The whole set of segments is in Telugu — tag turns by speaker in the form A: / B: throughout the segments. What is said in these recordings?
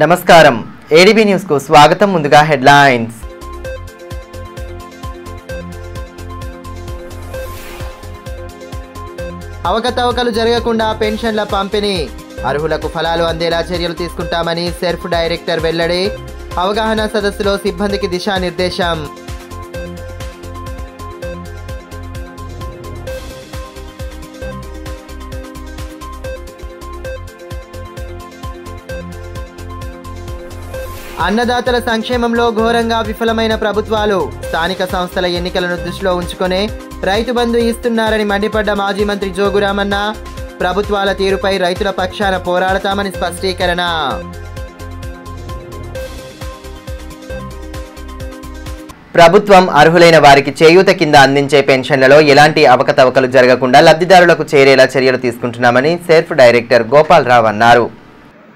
A: నమస్కారం ఏడీబీ న్యూస్ కు స్వాగతం. ముందుగా హెడ్లైన్స్. అవకతవకలు జరగకుండా పెన్షన్ల పంపిణీ, అర్హులకు ఫలాలు అందేలా చర్యలు తీసుకుంటామని సెర్ఫ్ డైరెక్టర్ వెల్లడి. అవగాహన సదస్సులో సిబ్బందికి దిశానిర్దేశం. అన్నదాతల సంక్షేమంలో ఘోరంగా విఫలమైన ప్రభుత్వాలు, స్థానిక సంస్థల ఎన్నికలను దృష్టిలో ఉంచుకునే రైతు బంధు ఇస్తున్నారని మండిపడ్డ మాజీ మంత్రి జోగురామన్న. ప్రభుత్వాల తీరుపై రైతుల పక్షాన పోరాడతామని స్పష్టీకరణ. ప్రభుత్వం అర్హులైన వారికి చేయూత కింద అందించే పెన్షన్లలో ఎలాంటి అవకతవకలు జరగకుండా లబ్ధిదారులకు చేరేలా చర్యలు తీసుకుంటున్నామని సెర్ఫ్ డైరెక్టర్ గోపాలరావు అన్నారు.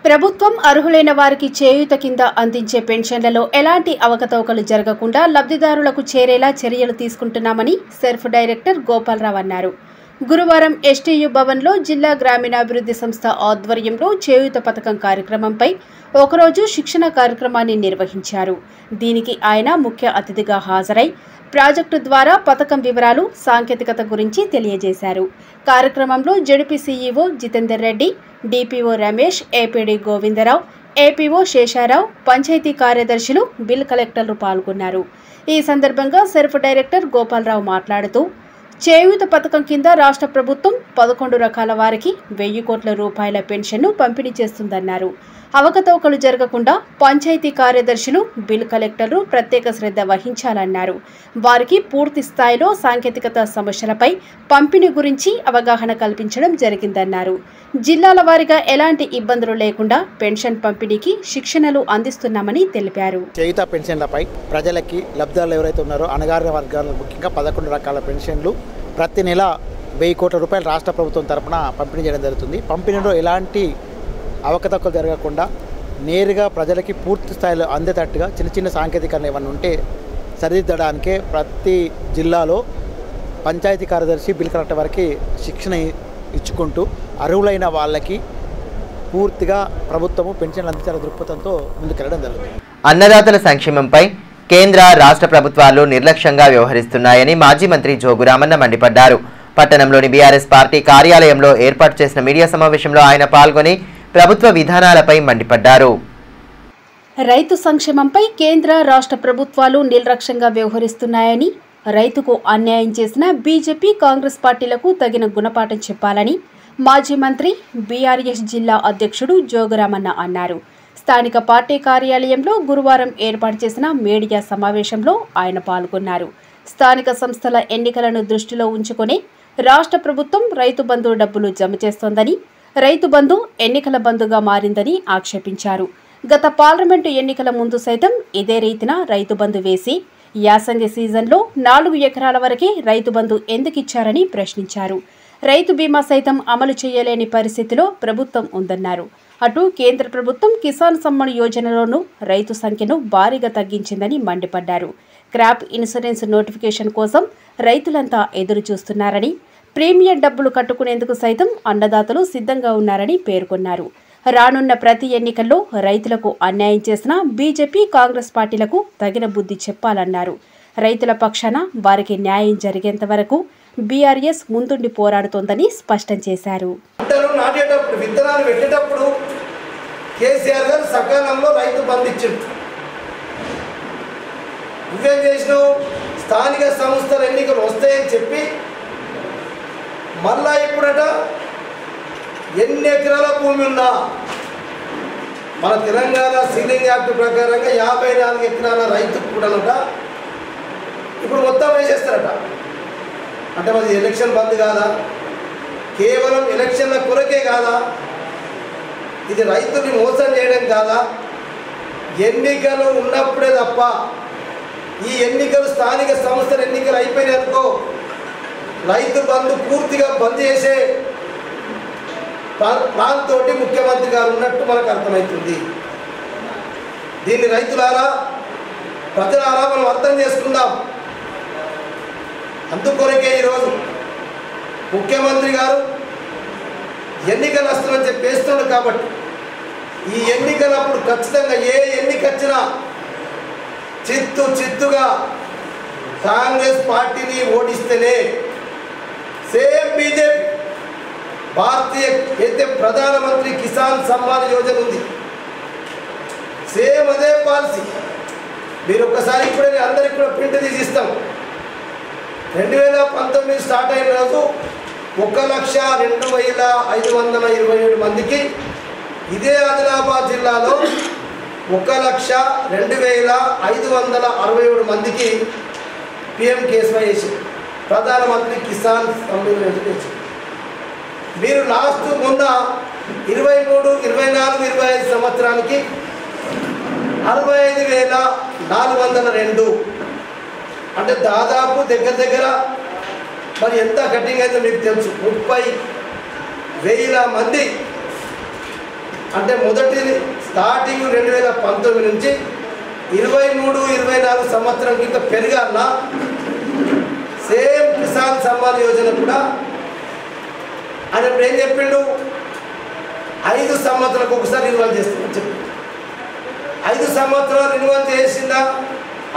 B: ప్రభుత్వం అర్హులైన వారికి చేయూత కింద అందించే పెన్షన్లలో ఎలాంటి అవకతవకలు జరగకుండా లబ్ధిదారులకు చేరేలా చర్యలు తీసుకుంటున్నామని సెర్ఫ్ డైరెక్టర్ గోపాలరావు అన్నారు. గురువారం ఎస్టీయు భవన్లో జిల్లా గ్రామీణాభివృద్ధి సంస్థ ఆధ్వర్యంలో చేయూత పథకం కార్యక్రమంపై ఒకరోజు శిక్షణ కార్యక్రమాన్ని నిర్వహించారు. దీనికి ఆయన ముఖ్య అతిథిగా హాజరై ప్రాజెక్టు ద్వారా పథకం వివరాలు, సాంకేతికత గురించి తెలియజేశారు. కార్యక్రమంలో ZP CEO Jitender Reddy, DPO Ramesh, APD Govindarao, APO Sesharao, panchayat కార్యదర్శులు, బిల్ కలెక్టర్లు పాల్గొన్నారు. ఈ సందర్భంగా సెర్ఫ్ డైరెక్టర్ గోపాలరావు మాట్లాడుతూ, చేయూత పథకం కింద రాష్ట్ర ప్రభుత్వం 11 రకాల వారికి 1000 కోట్ల రూపాయల పెన్షన్ను పంపిణీ చేస్తుందన్నారు. అవకతవకలు జరగకుండా పంచాయతీ కార్యదర్శులు, బిల్ కలెక్టర్లు ప్రత్యేక శ్రద్ధ వహించాలన్నారు. వారికి పూర్తి స్థాయిలో సాంకేతికత సమస్యలపై పంపిణీ గురించి అవగాహన కల్పించడం జరిగిందన్నారు. జిల్లాల వారీగా ఎలాంటి ఇబ్బందులు లేకుండా పెన్షన్ పంపిణీకి శిక్షణలు అందిస్తున్నామని తెలిపారు.
C: చేయూత పెన్షన్లపై ప్రజలకి లబ్ధిదారులు ఎవరైతే ఉన్నారో అణగారిన వర్గాలకు ముఖ్యంగా 11 రకాల పెన్షన్లు ప్రతి నెల 1000 కోట్ల రూపాయలు రాష్ట్ర ప్రభుత్వం తరఫున పంపిణీ చేయడం జరుగుతుంది. పంపిణీలో ఎలాంటి అవకతవకలు జరగకుండా నేరుగా ప్రజలకి పూర్తి స్థాయిలో అందేటట్టుగా చిన్న చిన్న సాంకేతికరణ ఏమన్నా ఉంటే సరిదిద్దడానికే ప్రతి జిల్లాలో పంచాయతీ కార్యదర్శి, బిల్ కలెక్టర్ వారికి శిక్షణ ఇచ్చుకుంటూ అర్హులైన వాళ్ళకి పూర్తిగా ప్రభుత్వము పెన్షన్లు అందించాల దృక్పథంతో ముందుకెళ్లడం జరుగుతుంది.
A: అన్నదాతల సంక్షేమంపై కేంద్ర రాష్ట్ర ప్రభుత్వాలు నిర్లక్ష్యంగా వ్యవహరిస్తున్నాయని మాజీ మంత్రి జోగురామన్న మండిపడ్డారు. పట్టణంలోని బీఆర్ఎస్ పార్టీ కార్యాలయంలో ఏర్పాటు చేసిన మీడియా సమావేశంలో ఆయన పాల్గొని ప్రభుత్వ విధానాలపై మండిపడ్డారు.
B: రైతు సంక్షేమంపై కేంద్ర రాష్ట్ర ప్రభుత్వాలు నిర్లక్ష్యంగా వ్యవహరిస్తున్నాయని, రైతుకు అన్యాయం చేసిన బీజేపీ, కాంగ్రెస్ పార్టీలకు తగిన గుణపాఠం చెప్పాలని మాజీ మంత్రి, బీఆర్ఎస్ జిల్లా అధ్యక్షుడు జోగురామన్న అన్నారు. స్థానిక పార్టీ కార్యాలయంలో గురువారం ఏర్పాటు చేసిన మీడియా సమావేశంలో ఆయన పాల్గొన్నారు. స్థానిక సంస్థల ఎన్నికలను దృష్టిలో ఉంచుకుని రాష్ట్ర ప్రభుత్వం రైతు బంధు డబ్బులు జమ చేస్తోందని, రైతు బంధు ఎన్నికల బంధుగా మారిందని ఆక్షేపించారు. గత పార్లమెంటు ఎన్నికల ముందు సైతం ఇదే రీతిన రైతు బంధు వేసి యాసంగి సీజన్లో 4 ఎకరాల వరకే రైతు బంధు ఎందుకిచ్చారని ప్రశ్నించారు. రైతు బీమా సైతం అమలు చేయలేని పరిస్థితిలో ప్రభుత్వం ఉందన్నారు. అటు కేంద్ర ప్రభుత్వం కిసాన్ సమ్మాన్ యోజనలోనూ రైతు సంఖ్యను భారీగా తగ్గించిందని మండిపడ్డారు. క్రాప్ ఇన్సూరెన్స్ నోటిఫికేషన్ కోసం రైతులంతా ఎదురు చూస్తున్నారని, ప్రీమియం డబ్బులు కట్టుకునేందుకు సైతం అన్నదాతలు సిద్ధంగా ఉన్నారని పేర్కొన్నారు. రానున్న ప్రతి ఎన్నికల్లో రైతులకు అన్యాయం చేసిన బీజేపీ, కాంగ్రెస్ పార్టీలకు తగిన బుద్ధి చెప్పాలన్నారు. రైతుల పక్షాన వారికి న్యాయం జరిగేంత వరకు బీఆర్ఎస్ ముందుండి పోరాడుతోందని స్పష్టం చేశారు.
D: విత్తనాలు పెట్టేటప్పుడు కేసీఆర్ గారు సకాలంలో రైతు బంధు ఇచ్చిండు. నువ్వేం చేసినావు? స్థానిక సంస్థల ఎన్నికలు వస్తాయని చెప్పి మళ్ళా ఇప్పుడట ఎన్ని ఎకరాల భూమి ఉన్నా మన తెలంగాణ సీలింగ్ యాక్ట్ ప్రకారంగా 54 ఎకరాల రైతుకు కూడానట ఇప్పుడు మొత్తం వేసేస్తారట. అంటే మరి ఎలక్షన్ బంద్ కాదా? కేవలం ఎలక్షన్ల కొరకే కాదా? ఇది రైతుల్ని మోసం చేయడం కాదా? ఎన్నికలు ఉన్నప్పుడే తప్ప ఈ ఎన్నికలు స్థానిక సంస్థల ఎన్నికలు అయిపోయినాయనుకో రైతు బంధు పూర్తిగా బంద్ చేసే ప్లాన్ తోటి ముఖ్యమంత్రి గారు ఉన్నట్టు మనకు అర్థమవుతుంది. దీన్ని రైతులారా, ప్రజలారా మనం అర్థం చేసుకుందాం. అందుకొరకే ఈరోజు ముఖ్యమంత్రి గారు ఎన్నికలు వస్తామని చెప్పేస్తున్నాడు కాబట్టి ఈ ఎన్నికలప్పుడు ఖచ్చితంగా ఏ ఎన్నిక వచ్చినా చిత్తుగా కాంగ్రెస్ పార్టీని ఓడిస్తేనే సేమ్ బీజేపీ భారతీయ అయితే ప్రధానమంత్రి కిసాన్ సమ్మాన్ యోజన ఉంది, సేమ్ అదే పాలసీ. మీరు ఒక్కసారి ఇప్పుడే అందరికి కూడా ప్రింట్ తీసి ఇస్తాం. 2019 స్టార్ట్ అయిన రోజు 1,02,527 మందికి, ఇదే ఆదిలాబాద్ జిల్లాలో 1,02,567 మందికి PMKSY వేసి ప్రధానమంత్రి కిసాన్ సమ్మాన్ యోజన వేసి. మీరు లాస్ట్ మొన్న 23, 24, 25 సంవత్సరానికి 65,402 అంటే దాదాపు దగ్గర మరి ఎంత కటింగ్ అయితే మీకు తెలుసు. 30,000 మంది అంటే మొదటి స్టార్టింగ్ 2019 నుంచి 23, 24 సంవత్సరం ఇంకా పెరగాలన్నా సేమ్ కిసాన్ సమ్మాన్ యోజన కూడా ఆయన ఇప్పుడు ఏం చెప్పిండు, 5 సంవత్సరాలకు ఒకసారి రిన్యువల్ చేస్తామని చెప్పి 5 సంవత్సరాలు రిన్యువల్ చేసిందా,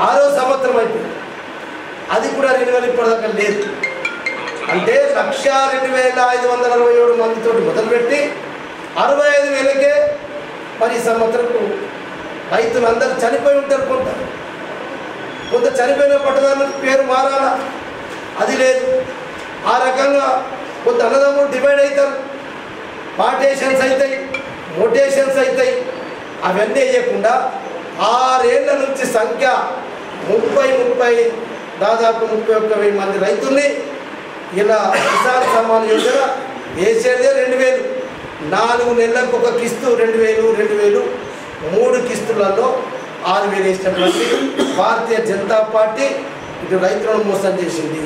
D: 6వ సంవత్సరం అయిపోయింది. అది కూడా రిన్యువల్ ఇప్పటిదాకా లేదు. అంటే 1,02,567 మందితో మొదలుపెట్టి 65,000కే మరి ఈ సంవత్సరం రైతులు అందరూ చనిపోయి ఉంటారు. కొంత చనిపోయిన పట్టణానికి పేరు మారాలా, అది లేదు. ఆ రకంగా కొంత అన్నదమ్ములు డివైడ్ అవుతారు, పార్టేషన్స్ అవుతాయి, మోటేషన్స్ అవుతాయి. అవన్నీ వేయకుండా 6 ఏళ్ల నుంచి సంఖ్య 30 దాదాపు 31,000 మంది రైతుల్ని ఇలా కిసాన్ సమ్మాన్ యోజన వేసేదే 2,000, 4 నెలలకు ఒక కిస్తు 2,000, 3 కిస్తులలో 6,000 వేసినటువంటి భారతీయ జనతా పార్టీ ఇటు రైతులను మోసం చేసింది.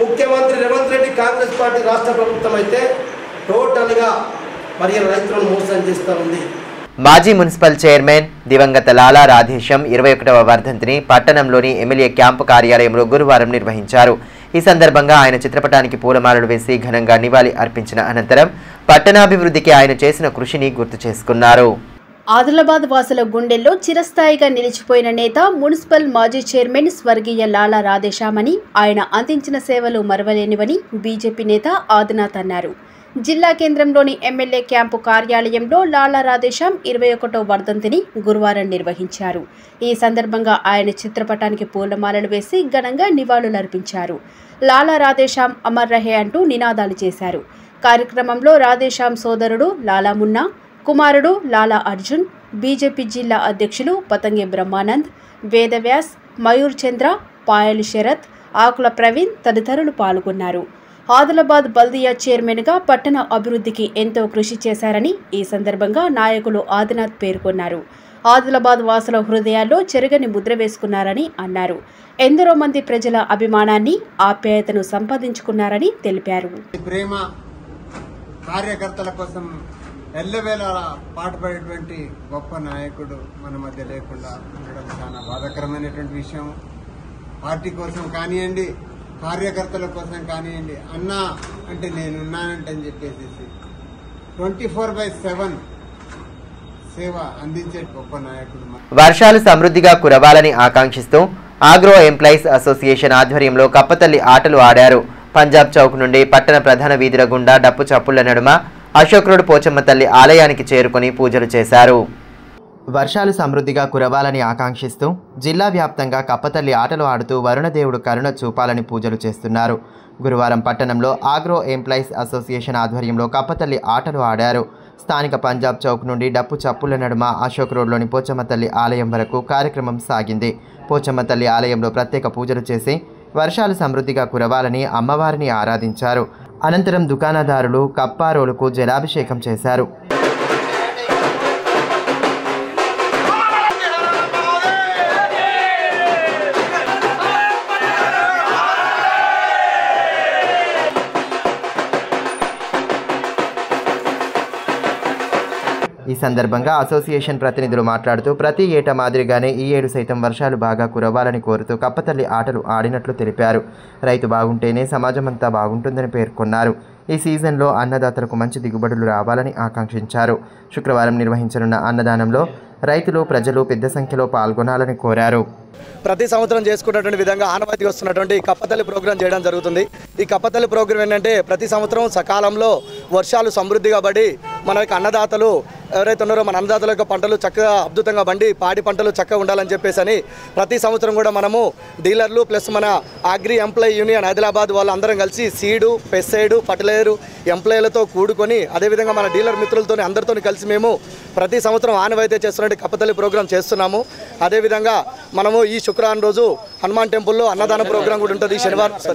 D: ముఖ్యమంత్రి రేవంత్ రెడ్డి కాంగ్రెస్ పార్టీ రాష్ట్ర ప్రభుత్వం అయితే టోటల్గా మరి రైతులను మోసం చేస్తూ ఉంది.
A: మాజీ మున్సిపల్ చైర్మన్ దివంగత లాలా రాధేశం 21వ వర్ధంతిని పట్టణంలోని ఎమ్మెల్యే క్యాంపు కార్యాలయంలో గురువారం నిర్వహించారు. ఈ సందర్భంగా ఆయన చిత్రపటానికి పూలమాలలు వేసి ఘనంగా నివాళి అర్పించిన అనంతరం పట్టణాభివృద్ధికి ఆయన చేసిన కృషిని గుర్తు చేసుకున్నారు.
B: ఆదిలాబాద్ వాసుల గుండెల్లో చిరస్థాయిగా నిలిచిపోయిన నేత మున్సిపల్ మాజీ చైర్మన్ స్వర్గీయ లాలా రాధేశామని, ఆయన అందించిన సేవలు మరవలేనివని బీజేపీ నేత ఆదినాథ్ అన్నారు. జిల్లా కేంద్రంలోని ఎమ్మెల్యే క్యాంపు కార్యాలయంలో లాలా రాధేశాం 21వ వర్ధంతిని గురువారం నిర్వహించారు. ఈ సందర్భంగా ఆయన చిత్రపటానికి పూలమాలలు వేసి ఘనంగా నివాళులర్పించారు. లాలా రాధేశాం అమర్ రహే అంటూ నినాదాలు చేశారు. కార్యక్రమంలో రాధేశాం సోదరుడు లాలా మున్నా, కుమారుడు లాలా అర్జున్, బీజేపీ జిల్లా అధ్యక్షులు పతంగి బ్రహ్మానంద్, వేదవ్యాస్, మయూర్ చంద్ర, పాయలు శరత్, ఆకుల ప్రవీణ్ తదితరులు పాల్గొన్నారు. ఆదిలాబాద్ బల్దియా చైర్మన్గా పట్టణ అభివృద్ధికి ఎంతో కృషి చేశారని ఈ సందర్భంగా నాయకులు ఆదినాథ్ పేర్కొన్నారు. ఆదిలాబాద్ వాసుల హృదయాల్లో చెరగని ముద్ర వేసుకున్నారని అన్నారు. ఎందరో మంది ప్రజల అభిమానాన్ని, ఆప్యాయతను సంపాదించుకున్నారని తెలిపారు.
E: ప్రేమ కార్యకర్తల కోసం ఎల్లవేళ పాటుపడేటువంటి గొప్ప నాయకుడు మన మధ్య లేకుండా ఉండడం చాలా బాధాకరమైనటువంటి విషయం. పార్టీ కోసం కానివ్వండి, కార్యకర్తల కోసం కానివ్వండి, అన్నా అంటే నేనున్నానంటే అని చెప్పేసి 24/7 సేవ అందించే గొప్ప నాయకుడు.
A: వర్షాలు సమృద్ధిగా కురవాలని ఆకాంక్షిస్తూ ఆగ్రో ఎంప్లాయీస్ అసోసియేషన్ ఆధ్వర్యంలో కప్పతల్లి ఆటలు ఆడారు. పంజాబ్ చౌక్ నుండి పట్టణ ప్రధాన వీధుల గుండా డప్పు చప్పుళ్ల నడుమ అశోక్ రోడ్ పోచమ్మ తల్లి ఆలయానికి చేరుకుని పూజలు చేశారు. వర్షాలు సమృద్ధిగా కురవాలని ఆకాంక్షిస్తూ జిల్లా వ్యాప్తంగా కప్పతల్లి ఆటలు ఆడుతూ వరుణదేవుడు కరుణ చూపాలని పూజలు చేస్తున్నారు. గురువారం పట్టణంలో ఆగ్రో ఎంప్లాయీస్ అసోసియేషన్ ఆధ్వర్యంలో కప్పతల్లి ఆటలు ఆడారు. స్థానిక పంజాబ్ చౌక్ నుండి డప్పు చప్పుల నడుమ అశోక్ రోడ్లోని పోచమ్మ తల్లి ఆలయం వరకు కార్యక్రమం సాగింది. పోచమ్మ తల్లి ఆలయంలో ప్రత్యేక పూజలు చేసి వర్షాలు సమృద్ధిగా కురవాలని అమ్మవారిని ఆరాధించారు. అనంతరం దుకాణదారులు కప్పారోలుకు జలాభిషేకం చేశారు. ఈ ఈ సందర్భంగా అసోసియేషన్ ప్రతినిధులు మాట్లాడుతూ ప్రతి ఏటా మాదిరిగానే ఈ ఏడు సైతం వర్షాలు బాగా కురవాలని కోరుతూ కప్పతల్లి ఆటలు ఆడినట్లు తెలిపారు. రైతు బాగుంటేనే సమాజమంతా బాగుంటుందని పేర్కొన్నారు. ఈ సీజన్లో అన్నదాతలకు మంచి దిగుబడులు రావాలని ఆకాంక్షించారు. శుక్రవారం నిర్వహించనున్న అన్నదానంలో రైతులు ప్రజలు పెద్ద సంఖ్యలో పాల్గొనాలని కోరారు.
F: ప్రతి సంవత్సరం చేసుకున్నటువంటి విధంగా ఆనవాయితీ వస్తున్నటువంటి కప్పతల్లి ప్రోగ్రాం చేయడం జరుగుతుంది. ఈ కప్పతల్లి ప్రోగ్రాం ఏంటంటే ప్రతి సంవత్సరం సకాలంలో వర్షాలు సమృద్ధిగా పడి మన యొక్క అన్నదాతలు ఎవరైతే ఉన్నారో మన అన్నదాతల యొక్క పంటలు చక్కగా అద్భుతంగా పండి పాడి పంటలు చక్కగా ఉండాలని చెప్పేసి ప్రతి సంవత్సరం కూడా మనము డీలర్లు ప్లస్ మన అగ్రి ఎంప్లాయీ యూనియన్ ఆదిలాబాద్ వాళ్ళు అందరం కలిసి సీడు పెస్సైడు ఫర్టిలైజరు ఎంప్లాయీలతో కూడుకొని అదేవిధంగా మన డీలర్ మిత్రులతో అందరితో కలిసి మేము ప్రతి సంవత్సరం ఆనవాయితీ చేస్తున్నట్టు కప్పతల్లి ప్రోగ్రాం చేస్తున్నాము. అదేవిధంగా మనము ఈ శుక్రవారం రోజు హనుమాన్ టెంపుల్లో అన్నదానం ప్రోగ్రాం కూడా ఉంటుంది.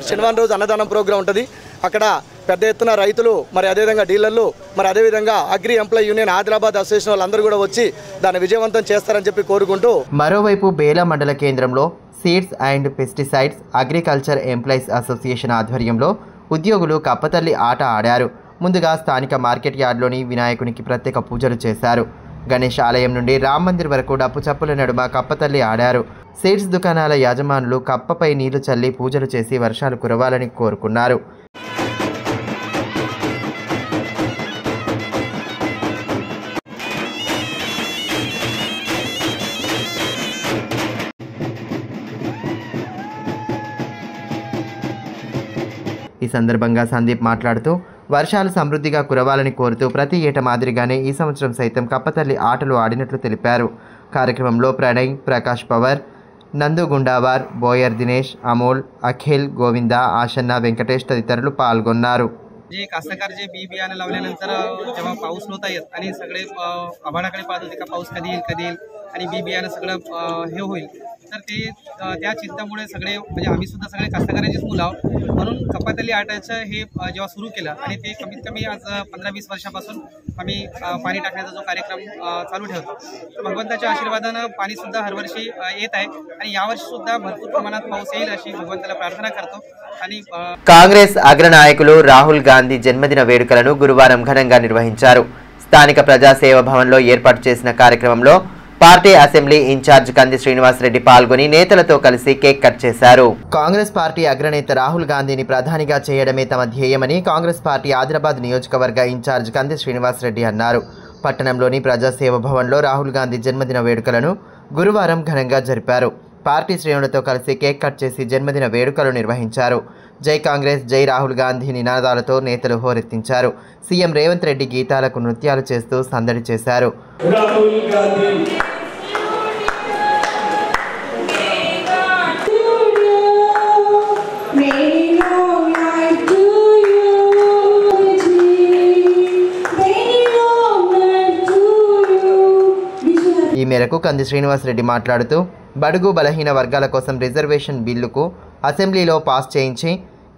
F: శనివారం రోజు అన్నదానం ప్రోగ్రాం ఉంటుంది. అక్కడ పెద్ద ఎత్తున రైతులు మరి అదేవిధంగా డీలర్లు మరి అదేవిధంగా agri employee union Adilabad association వాళ్ళందరూ కూడా వచ్చి దాన్ని విజయవంతం చేస్తారని చెప్పి కోరుకుంటూ
A: మరోవైపు బేలా మండల కేంద్రంలో seeds and pesticides agriculture employees association ఆధ్వర్యంలో ఉద్యోగులు కప్పతల్లి ఆట ఆడారు. ముందుగా స్థానిక మార్కెట్ యార్డ్లోని వినాయకునికి ప్రత్యేక పూజలు చేశారు. గణేష్ ఆలయం నుండి రామ్ మందిర్ వరకు డప్పు చప్పుల నడుమ కప్పతల్లి ఆడారు. సీడ్స్ దుకాణాల యాజమానులు కప్పపై నీళ్లు చల్లి పూజలు చేసి వర్షాలు కురవాలని కోరుకున్నారు. ఈ సందర్భంగా సందీప్ మాట్లాడుతూ వర్షాలు సమృద్ధిగా కురవాలని కోరుతూ ప్రతి ఏటా మాదిరిగానే ఈ సంవత్సరం సైతం కప్పతల్లి ఆటలు ఆడినట్లు తెలిపారు. కార్యక్రమంలో ప్రణయ్, ప్రకాష్ పవర్, నందు గుండావార్, బోయర్ దినేష్, अमोल, अखिल, गोविंदा, आशन्ना, वेंकटेश तदितरुలు पाल्गొన్నారు.
G: जे कास्तकार जे बी बियाणं लावल्यानंतर जेव्हा पाऊस नव्हता येत आणि सगळे आभाळाकडे पाहत होते का पाऊस कधी येईल आणि बी बियाणं सगळं हे होईल, तर ते त्या चिंतामुळे सगळे म्हणजे आम्ही सुद्धा सगळे कास्तकारांचीच मुलं आहोत. म्हणून कपातली आटाचं हे जेव्हा सुरू केलं आणि ते कमीत कमी आज 15-20 वर्षापासून आम्ही पाणी टाकण्याचा जो कार्यक्रम चालू ठेवतो, तर भगवंताच्या आशीर्वादानं पाणीसुद्धा हरवर्षी येत आहे आणि यावर्षीसुद्धा भरपूर प्रमाणात पाऊस येईल अशी भगवंताला प्रार्थना करतो.
A: కాంగ్రెస్ అగ్రనాయకులు రాహుల్ గాంధీ జన్మదిన వేడుకలను గురువారం ఘనంగా నిర్వహించారు. స్థానిక ప్రజాసేవ భవన్లో ఏర్పాటు చేసిన కార్యక్రమంలో పార్టీ అసెంబ్లీ ఇన్ఛార్జ్ కంది శ్రీనివాస్ రెడ్డి పాల్గొని నేతలతో కలిసి కేక్ కట్ చేశారు. కాంగ్రెస్ పార్టీ అగ్రనేత రాహుల్ గాంధీని ప్రధానిగా చేయడమే తమ ధ్యేయమని కాంగ్రెస్ పార్టీ ఆదిలాబాద్ నియోజకవర్గ ఇన్ఛార్జ్ కంది శ్రీనివాస్ రెడ్డి అన్నారు. పట్టణంలోని ప్రజాసేవ భవన్లో రాహుల్ గాంధీ జన్మదిన వేడుకలను గురువారం ఘనంగా జరిపారు. పార్టీ శ్రేణులతో కలిసి కేక్ కట్ చేసి జన్మదిన వేడుకలు నిర్వహించారు. జై కాంగ్రెస్, జై రాహుల్ గాంధీ నినాదాలతో నేతలు హోరెత్తించారు. సీఎం రేవంత్ రెడ్డి గీతాలకు నృత్యాలు చేస్తూ సందడి చేశారు. ఈ మేరకు కంది శ్రీనివాస్ రెడ్డి మాట్లాడుతూ బడుగు బలహీన వర్గాల కోసం రిజర్వేషన్ బిల్లుకు అసెంబ్లీలో పాస్ చేయించి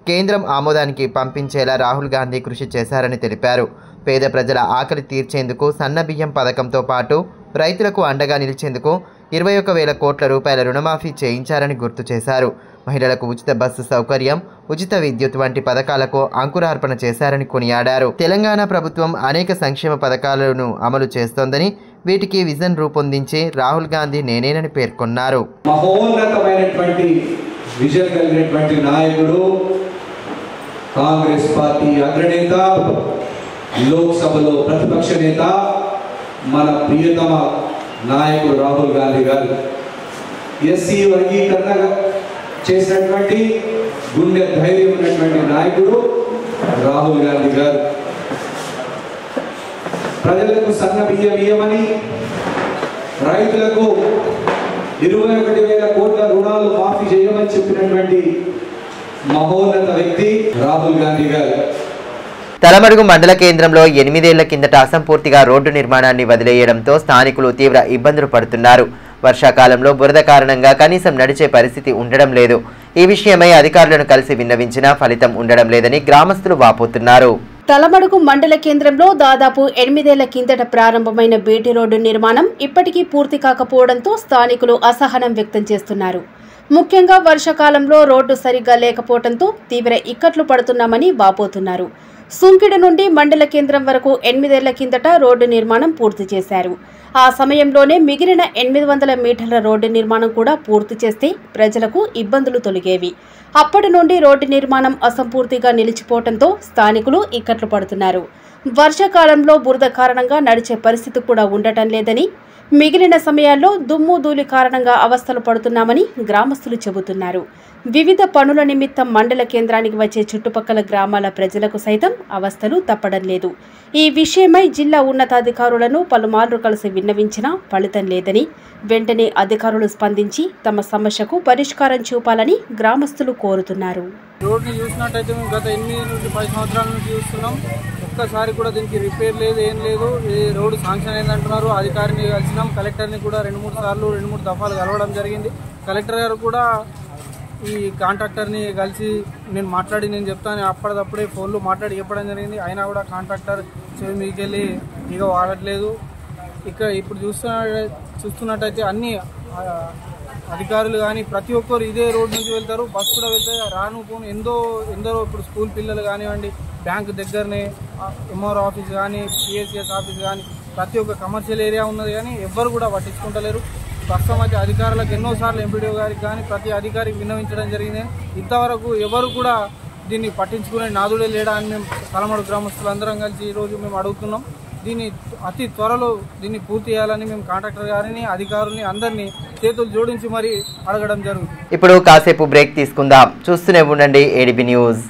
A: కేంద్రం ఆమోదానికి పంపించేలా రాహుల్ గాంధీ కృషి చేశారని తెలిపారు. పేద ప్రజల ఆకలి తీర్చేందుకు సన్నబియ్యం పథకంతో పాటు రైతులకు అండగా నిలిచేందుకు 21,000 కోట్ల రూపాయల రుణమాఫీ చేయించారని గుర్తు చేశారు. మహిళలకు ఉచిత బస్సు సౌకర్యం, ఉచిత విద్యుత్ వంటి పథకాలకు అంకురార్పణ చేశారని కొనియాడారు. తెలంగాణ ప్రభుత్వం అనేక సంక్షేమ పథకాలను అమలు చేస్తోందని, వీటికి విజన్ రూపొందించి రాహుల్ గాంధీ నేనేనని పేర్కొన్నారు.
H: మహోన్నతమైనటువంటి విజన్ కలిగినటువంటి నాయకుడు, కాంగ్రెస్ పార్టీ అగ్రనేత, లోక్సభలో ప్రతిపక్ష నేత, మన ప్రియతమ నాయకుడు రాహుల్ గాంధీ గారు. ఎస్సీ వర్గీకరణ చేసినటువంటి గుండె ధైర్యం ఉన్నటువంటి నాయకుడు రాహుల్ గాంధీ గారు. ప్రజలకు సన్న బియ్యం ఇయ్యమని, రైతులకు 21,000 కోట్ల రుణాలు మాఫీ చేయమని చెప్పినటువంటి మహోన్నత వ్యక్తి రాహుల్ గాంధీ గారు.
A: తలమడుగు మండల కేంద్రంలో 8 ఏళ్ల కిందట అసంపూర్తిగా రోడ్డు నిర్మాణాన్ని వదిలేయడంతో స్థానికులు తీవ్ర ఇబ్బందులు పడుతున్నారు. వర్షాకాలంలో బురద కారణంగా కనీసం నడిచే పరిస్థితి ఉండడం లేదు. ఈ విషయమై అధికారులను కలిసి విన్నవించినా ఫలితం ఉండడం లేదని గ్రామస్తులు వాపోతున్నారు.
B: తలమడుగు మండల కేంద్రంలో దాదాపు 8 ఏళ్ల కిందట ప్రారంభమైన బీటీ రోడ్డు నిర్మాణం ఇప్పటికీ పూర్తి కాకపోవడంతో స్థానికులు అసహనం వ్యక్తం చేస్తున్నారు. ముఖ్యంగా వర్షాకాలంలో రోడ్డు సరిగ్గా లేకపోవడంతో తీవ్ర ఇక్కట్లు పడుతున్నామని వాపోతున్నారు. సుంకిడి నుండి మండల కేంద్రం వరకు 8 ఏళ్ల కిందట రోడ్డు నిర్మాణం పూర్తి చేశారు. ఆ సమయంలోనే మిగిలిన 800 మీటర్ల రోడ్డు నిర్మాణం కూడా పూర్తి చేస్తే ప్రజలకు ఇబ్బందులు తొలగేవి. అప్పటి నుండి రోడ్డు నిర్మాణం అసంపూర్తిగా నిలిచిపోవడంతో స్థానికులు ఇక్కట్లు పడుతున్నారు. వర్షాకాలంలో బురద కారణంగా నడిచే పరిస్థితి కూడా ఉండటం లేదని, మిగిలిన సమయాల్లో దుమ్ము ధూళి కారణంగా అవస్థలు పడుతున్నామని గ్రామస్తులు చెబుతున్నారు. వివిధ పనుల నిమిత్తం మండల కేంద్రానికి వచ్చే చుట్టుపక్కల గ్రామాల ప్రజలకు సైతం అవస్థలు తప్పడం లేదు. ఈ విషయమై జిల్లా ఉన్నతాధికారులను పలుమార్లు కలిసి విన్నవించినా ఫలితం లేదని, వెంటనే అధికారులు స్పందించి తమ సమస్యకు పరిష్కారం చూపాలని గ్రామస్తులు కోరుతున్నారు.
I: రోడ్ని చూసినట్టయితే మేము గత 8 నుండి 10 సంవత్సరాల నుంచి చూస్తున్నాం. ఒక్కసారి కూడా దీనికి రిపేర్ లేదు, ఏం లేదు. ఈ రోడ్డు శాంక్షన్ అయిందంటున్నారు. అధికారిని కలిసినాం, కలెక్టర్ని కూడా 2-3 సార్లు 2-3 దఫాలు కలవడం జరిగింది. కలెక్టర్ గారు కూడా ఈ కాంట్రాక్టర్ని కలిసి నేను చెప్తాను అప్పటిదప్పుడే ఫోన్లో మాట్లాడి చెప్పడం జరిగింది. అయినా కూడా కాంట్రాక్టర్ చెవి మీకెళ్ళి ఇక వాడట్లేదు. ఇప్పుడు చూస్తున్నట్టయితే అన్ని అధికారులు కానీ ప్రతి ఒక్కరు ఇదే రోడ్ నుంచి వెళ్తారు. బస్సు కూడా వెళ్తే రాను పోను ఎందరో ఇప్పుడు స్కూల్ పిల్లలు కానివ్వండి, బ్యాంకు దగ్గరనే ఎంఆర్ఓ ఆఫీస్ కానీ, పిఎస్సిఎస్ ఆఫీస్ కానీ, ప్రతి ఒక్క కమర్షియల్ ఏరియా ఉన్నది కానీ ఎవ్వరు కూడా పట్టించుకుంటలేరు. ప్రస్తుతం అయితే అధికారులకు ఎన్నోసార్లు ఎంపీడీఓ గారికి కానీ ప్రతి అధికారికి విన్నవించడం జరిగింది. ఇంతవరకు ఎవరు కూడా దీన్ని పట్టించుకునే నాదుడే లేడా అని మేము కలమడు గ్రామస్తులందరం కలిసి ఈరోజు మేము అడుగుతున్నాం. దీన్ని అతి త్వరలో దీన్ని పూర్తి చేయాలని మేము కాంట్రాక్టర్ గారిని, అధికారుల్ని అందరినీ చేతులు జోడించి మరీ అడగడం జరుగుతుంది.
A: ఇప్పుడు కాసేపు బ్రేక్ తీసుకుందాం. చూస్తూనే ఉండండి ADB news.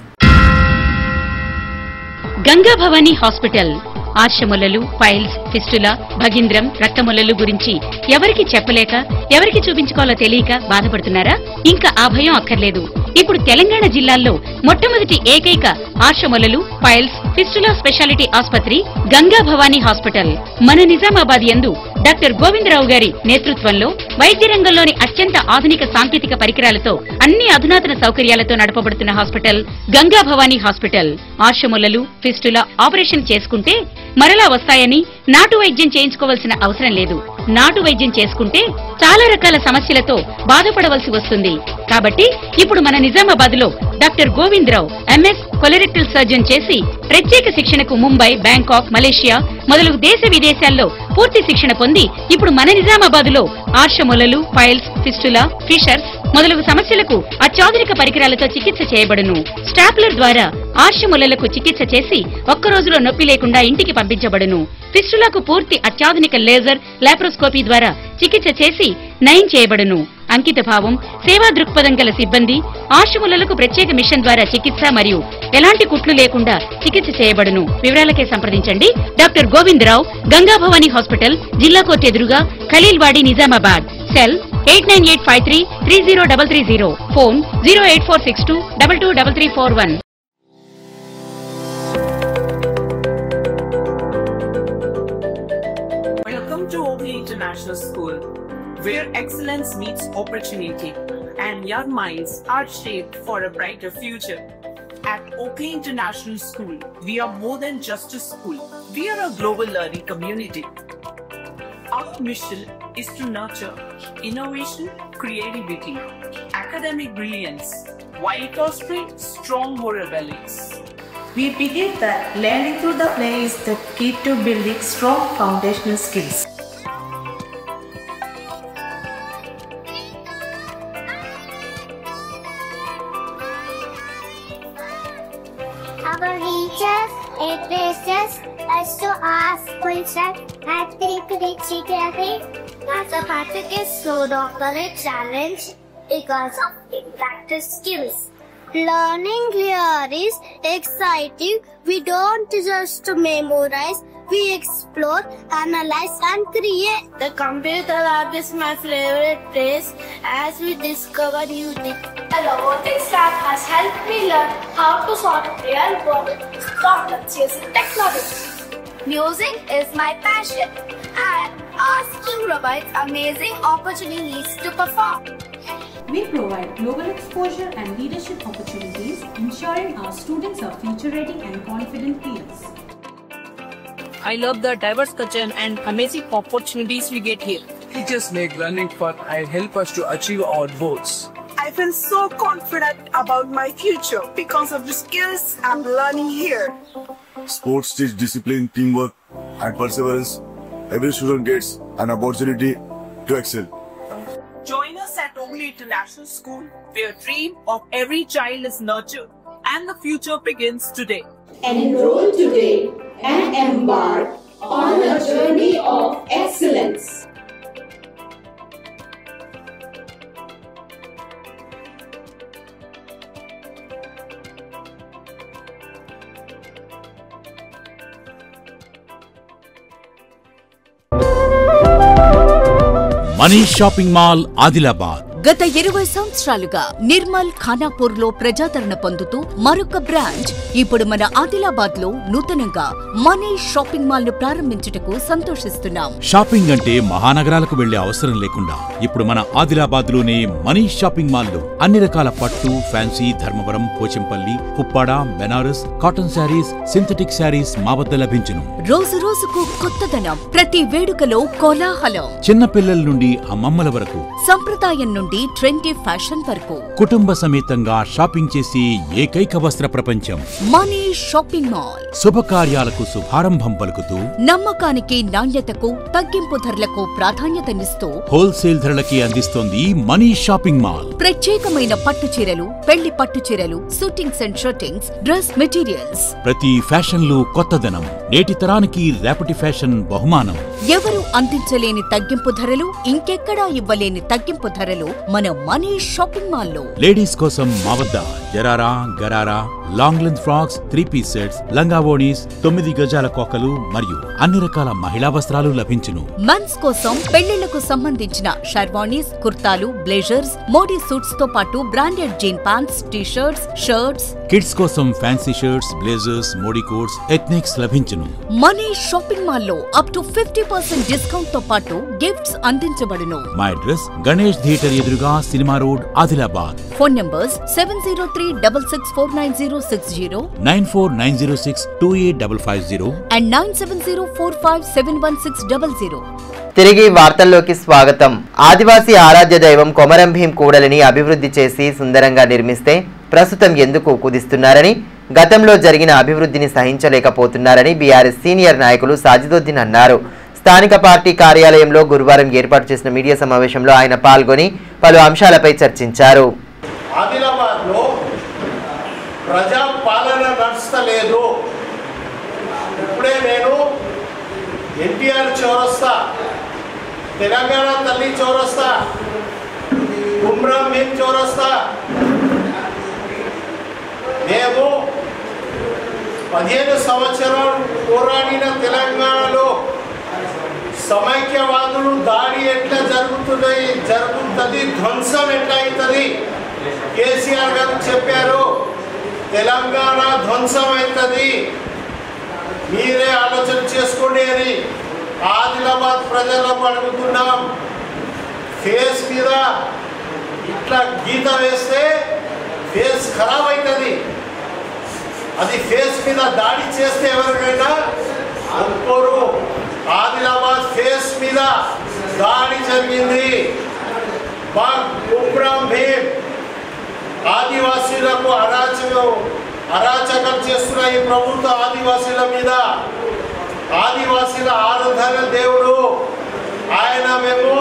J: Ganga Bhavani hospital ఆశ్రములలు, పైల్స్, ఫిస్టులా, భగింద్రం, రక్తములలు గురించి ఎవరికి చెప్పలేక, ఎవరికి చూపించుకోవాలో తెలియక బాధపడుతున్నారా? ఇంకా ఆ భయం అక్కర్లేదు. ఇప్పుడు తెలంగాణ జిల్లాల్లో మొట్టమొదటి ఏకైక ఆశ్రములలు, పైల్స్, ఫిస్టులా స్పెషాలిటీ ఆసుపత్రి గంగా భవానీ హాస్పిటల్ మన నిజామాబాద్ యందు డాక్టర్ గోవిందరావు గారి నేతృత్వంలో వైద్య రంగంలోని అత్యంత ఆధునిక సాంకేతిక పరికరాలతో అన్ని అధునాతన సౌకర్యాలతో నడపబడుతున్న హాస్పిటల్ గంగా భవానీ హాస్పిటల్. ఆశ్రములలు, ఫిస్టులా ఆపరేషన్ చేసుకుంటే మరలా వస్తాయని నాటు వైద్యం చేయించుకోవాల్సిన అవసరం లేదు. నాటు వైద్యం చేసుకుంటే చాలా రకాల సమస్యలతో బాధపడవలసి వస్తుంది. కాబట్టి ఇప్పుడు మన నిజామాబాద్ లో doctor Govindarao MS colorectal surgeon చేసి ప్రత్యేక శిక్షణకు ముంబై, బ్యాంకాక్, మలేషియా మొదలగు దేశ విదేశాల్లో పూర్తి శిక్షణ పొంది ఇప్పుడు మన నిజామాబాద్ లో ఆర్షములలు, పైల్స్, ఫిస్టులా, ఫిషర్స్ మొదలగు సమస్యలకు అత్యాధునిక పరికరాలతో చికిత్స చేయబడును. స్టాప్లర్ ద్వారా ఆర్షములకు చికిత్స చేసి ఒక్క రోజులో నొప్పి లేకుండా ఇంటికి పంపించబడును. ఫిస్టులకు పూర్తి అత్యాధునిక లేజర్, లాప్రోస్కోపీ ద్వారా చికిత్స చేసి నయం చేయబడును. అంకిత భావం, సేవా దృక్పథం గల సిబ్బంది, ఆశ్రములకు ప్రత్యేక మిషన్ ద్వారా చికిత్స మరియు ఎలాంటి కుట్లు లేకుండా చికిత్స చేయబడును. వివరాలకే సంప్రదించండి డాక్టర్ గోవిందరావు, గంగా భవానీ హాస్పిటల్, జిల్లా కోర్టు ఎదురుగా, Khaleelwadi, Nizamabad. Cell 8985330330. Phone 08462223341.
K: Welcome to Oakley International School, where excellence meets opportunity and young minds are shaped for a brighter future. At Oakley International School, we are more than just a school. We are a global learning community. Our mission is to nurture innovation, creativity, academic brilliance, while fostering strong moral values.
L: We believe that learning through the play is the key to building strong foundational skills.
M: Our teachers encourage us to ask questions and think critically. Mathematics is so a challenge because of practice skills. Learning here is exciting. We don't just memorize, we explore, analyze and create.
N: The computer lab is my favorite place as we discover new things.
M: The robotics lab has helped me learn how to solve real world problems using technology. Music is my passion and our school provides amazing opportunities to perform.
O: We provide global exposure and leadership opportunities, ensuring our students are future-ready and confident peers.
K: I love the diverse culture and amazing opportunities we get here.
P: Teachers make learning fun and help us to achieve our goals.
K: I feel so confident about my future because of the skills I'm learning here.
P: Sports teach discipline, teamwork, and perseverance. Every student gets an opportunity to excel.
K: Join us at Oakley International School, where dream of every child is nurtured and the future begins today.
L: Enroll today and embark on a journey of excellence.
Q: Money shopping mall Adilabad
R: గత 20 సంవత్సరాలుగా నిర్మల్ ఖానాపూర్ లో ప్రజాదరణ పొందుతూ మరొక బ్రాంచ్ ఇప్పుడు మన ఆదిలాబాద్ లో నూతనంగా మనీ షాపింగ్ మాల్ ను ప్రారంభించుటకు సంతోషిస్తున్నాం.
Q: షాపింగ్ అంటే మహానగరాలకు వెళ్లే అవసరం లేకుండా ఇప్పుడు మన ఆదిలాబాద్ లోనే మనీ షాపింగ్ మాల్ లో అన్ని రకాల పట్టు, fancy, Dharmavaram, Pochampalli, Puppada, Banaras, cotton sarees, synthetic sarees మా వద్ద లభించును.
R: రోజు రోజుకు కొత్తదనం, ప్రతి వేడుకలో కోలాహలం.
Q: చిన్న పిల్లల నుండి అమ్మమ్మల వరకు,
R: సంప్రదాయం నుండి ట్రెండీ ఫ్యాషన్ వరకు
Q: కుటుంబ సమేతంగా షాపింగ్ చేసి ఏకైక వస్త్ర ప్రపంచం
R: మనీ షాపింగ్ మాల్.
Q: శుభకార్యాలకు శుభారంభం పలుకుతూ,
R: నమ్మకానికి, నాణ్యతకు, తగ్గింపు ధరలకు ప్రాధాన్యతనిస్తూ
Q: హోల్సేల్ ధరలకి అందిస్తోంది మనీ షాపింగ్ మాల్.
R: ప్రత్యేకమైన పట్టు చీరలు, పెళ్లి పట్టు చీరలు, shootings and shirtings, dress materials.
Q: ప్రతి ఫ్యాషన్ లో కొత్తదనం, నేటి తరానికి రేపటి ఫ్యాషన్ బహుమానం.
R: ఎవరు అందించలేని తగ్గింపు ధరలు, ఇంకెక్కడా ఇవ్వలేని తగ్గింపు ధరలు మన మనీ షాపింగ్ మాల్ లో.
Q: లేడీస్ కోసం మా వద్ద జరారా, gharara, long length frocks, 3-piece sets, లంగావోణీస్, 9 గజాల కోకలు మరియు అన్ని రకాల మహిళా వస్త్రాలు లభించును.
R: మెన్స్ కోసం పెళ్లిళ్లకు సంబంధించిన షర్వాణీస్, కుర్తాలు, బ్లేజర్స్, మోడీ సూట్స్ తో పాటు branded jean pants, T-shirts, shirts.
Q: Kids కోసం fancy shirts, blazers, Modi coats, ethnics లభించును.
R: మనీ షాపింగ్ మాల్ లో అప్ టు 50% డిస్కౌంట్ తో పాటు గిఫ్ట్స్ అందించబడును.
Q: మా అడ్రస్ గణేష్ థియేటర్ ఎదురుగా, cinema road, Adilabad.
R: Phone numbers 70366496060
Q: 9490628550
R: and 9704571600.
A: తిరిగి వార్తల్లోకి స్వాగతం. ఆదివాసీ ఆరాధ్య దైవం కొమరం భీం కూడలిని అభివృద్ధి చేసి సుందరంగా నిర్మిస్తే ప్రస్తుతం ఎందుకు కుదిస్తున్నారని, గతంలో జరిగిన అభివృద్ధిని సహించలేకపోతున్నారని బీఆర్ఎస్ సీనియర్ నాయకులు సాజిదుద్దీన్ అన్నారు. స్థానిక పార్టీ కార్యాలయంలో గురువారం ఏర్పాటు చేసిన మీడియా సమావేశంలో ఆయన పాల్గొని పలు అంశాలపై చర్చించారు.
D: ఆదిలాబాద్లో ప్రజా పాలన నడుస్తలేదు. ఇప్పుడే నేను ఎన్టీఆర్ చౌరస్తా, తెలంగాణ తల్లి చౌరస్తా, కుమ్రం భీం చౌరస్తా, మేము 15 సంవత్సరాలు పోరాడిన తెలంగాణలో సమైక్యవాదులు దాడి ఎట్లా జరుగుతుంది, ధ్వంసం ఎట్లా అవుతుంది, కేసీఆర్ గారు చెప్పారు తెలంగాణ ధ్వంసం అవుతుంది, మీరే ఆలోచన చేసుకోండి అని ఆదిలాబాద్ ప్రజలకు అడుగుతున్నాం. ఫేస్ మీద ఇట్లా గీత వేస్తే ఫేస్ ఖరాబ్ అవుతుంది. అది ఫేస్ మీద దాడి చేస్తే ఎవరికైనా ఒప్పుకోరు. ఆదిలాబాద్ ఫేస్ మీద దాడి జరిగింది. కుమ్రం భీం ఆదివాసీలకు అరాచకం చేస్తున్న ఈ ప్రభుత్వ ఆదివాసీల మీద, ఆదివాసీల ఆరాధన దేవుడు ఆయన, మేము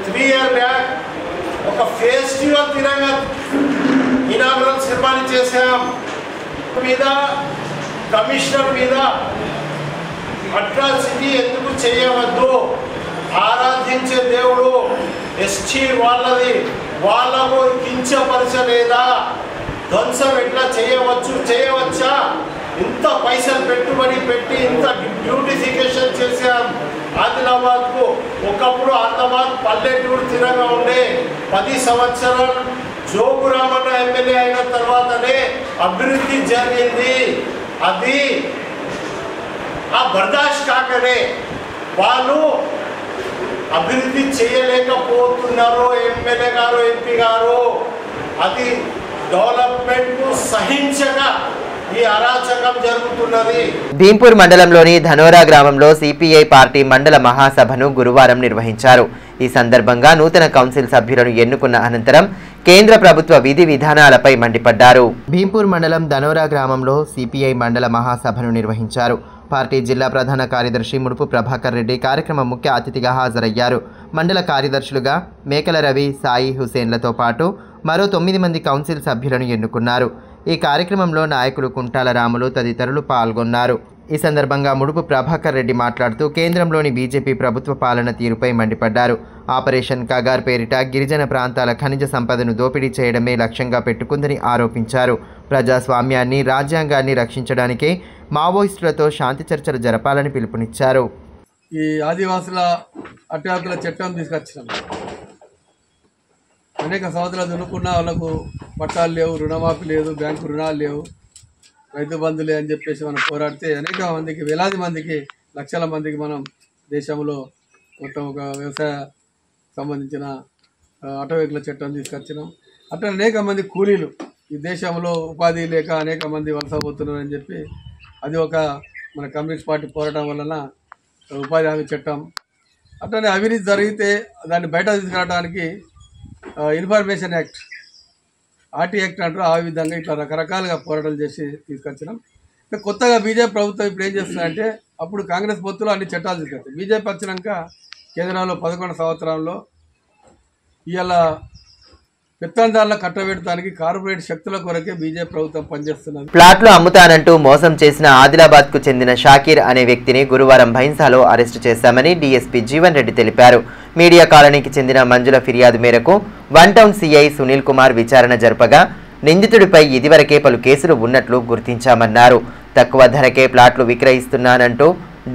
D: 3 years బ్యాక్ ఒక ఫెస్టివల్ తిరంగా ఇనాగ్రల్ సెరమనీ చేశాం. మీద కమిషనర్ మీద అట్రాసిటీ ఎందుకు చేయవద్దు, ఆరాధించే దేవుడు ఎస్టీ వాళ్ళది, వాళ్ళకు కించపరచలేదా, ధ్వంసం ఎట్లా చేయవచ్చా, ఇంత పైసలు పెట్టుబడి పెట్టి ఇంత బ్యూటిఫికేషన్ చేశాం ఆదిలాబాద్కు. ఒకప్పుడు ఆదిలాబాద్ పల్లెటూరు తిరగా ఉండే. 10 సంవత్సరాలు జోగురామన్న ఎమ్మెల్యే అయిన తర్వాతనే అభివృద్ధి జరిగింది. అది ఆ బర్దాష్ కాకనే వాళ్ళు అభివృద్ధి చేయలేకపోతున్నారు. ఎమ్మెల్యే గారు, ఎంపీ గారు అది డెవలప్మెంట్ కు సహించగా ఈ అరాచకం జరుగుతున్నది.
A: భీంపూర్ మండలంలోని ధనోరా గ్రామంలో సిపిఐ పార్టీ మండల మహాసభను గురువారం నిర్వహించారు. ఈ ఈ సందర్భంగా నూతన కౌన్సిల్ సభ్యులను ఎన్నుకున్న అనంతరం కేంద్ర ప్రభుత్వ విధి విధానాలపై మండిపడ్డారు. భీంపూర్ మండలం ధనోరా గ్రామంలో సిపిఐ మండల మహాసభను నిర్వహించారు. పార్టీ జిల్లా ప్రధాన కార్యదర్శి ముడుపు ప్రభాకర్ రెడ్డి కార్యక్రమం ముఖ్య అతిథిగా హాజరయ్యారు. మండల కార్యదర్శులుగా మేకల రవి, సాయి హుసేన్లతో పాటు మరో 9 మంది కౌన్సిల్ సభ్యులను ఎన్నుకున్నారు. ఈ కార్యక్రమంలో నాయకులు కుంటాల రాములు తదితరులు పాల్గొన్నారు. ఈ సందర్భంగా ముడుపు ప్రభాకర్ రెడ్డి మాట్లాడుతూ కేంద్రంలోని బీజేపీ ప్రభుత్వ పాలన తీరుపై మండిపడ్డారు. ఆపరేషన్ కగార్ పేరిట గిరిజన ప్రాంతాల ఖనిజ సంపదను దోపిడీ చేయడమే లక్ష్యంగా పెట్టుకుందని ఆరోపించారు. ప్రజాస్వామ్యాన్ని, రాజ్యాంగాన్ని రక్షించడానికే మావోయిస్టులతో శాంతి చర్చలు జరపాలని పిలుపునిచ్చారు.
S: ఈ ఆదివాసుల అట్టహాకుల చట్టం తీసుకొచ్చినాం. అనేక సంవత్సరాలు దున్నుకున్న వాళ్ళకు పట్టాలు లేవు, రుణమాఫీ లేదు, బ్యాంకు రుణాలు లేవు, రైతు బంధులే అని చెప్పేసి మనం పోరాడితే అనేక మందికి, వేలాది మందికి, లక్షల మందికి మనం దేశంలో మొత్తం ఒక వ్యవసాయ సంబంధించిన అటవీకుల చట్టం తీసుకొచ్చినాం. అట్లా అనేక మంది కూలీలు ఈ దేశంలో ఉపాధి లేక అనేక మంది వలస పోతున్నారని చెప్పి అది ఒక మన కమ్యూనిస్ట్ పార్టీ పోరాటం వలన ఉపాధి హామీ చట్టం. అట్లనే అవినీతి జరిగితే దాన్ని బయట తీసుకురావడానికి ఇన్ఫర్మేషన్ యాక్ట్, ఆర్టీ యాక్ట్ అంటారు. ఆ విధంగా ఇట్లా రకరకాలుగా పోరాటాలు చేసి తీసుకొచ్చినాం. కొత్తగా బీజేపీ ప్రభుత్వం ఇప్పుడు ఏం చేస్తుందంటే, అప్పుడు కాంగ్రెస్ పొత్తులో అన్ని చట్టాలు తీసుకొచ్చాయి. బీజేపీ వచ్చినాక కేంద్రంలో 11 సంవత్సరాల్లో ఇవాళ పెత్తందారుల కట్టబెట్టడానికి కార్పొరేట్ శక్తుల కొరకే బీజేపీ ప్రభుత్వం పనిచేస్తున్నది.
A: ప్లాట్లు అమ్ముతానంటూ మోసం చేసిన ఆదిలాబాద్కు చెందిన షాకీర్ అనే వ్యక్తిని గురువారం భైంసాలో అరెస్టు చేశామని డీఎస్పీ జీవన్ రెడ్డి తెలిపారు. మీడియా కాలనీకి చెందిన మంజుల ఫిర్యాదు మేరకు 1 టౌన్ సిఐ సునీల్ కుమార్ విచారణ జరపగా నిందితుడిపై ఇదివరకే పలు కేసులు ఉన్నట్లు గుర్తించామన్నారు. తక్కువ ధరకే ప్లాట్లు విక్రయిస్తున్నానంటూ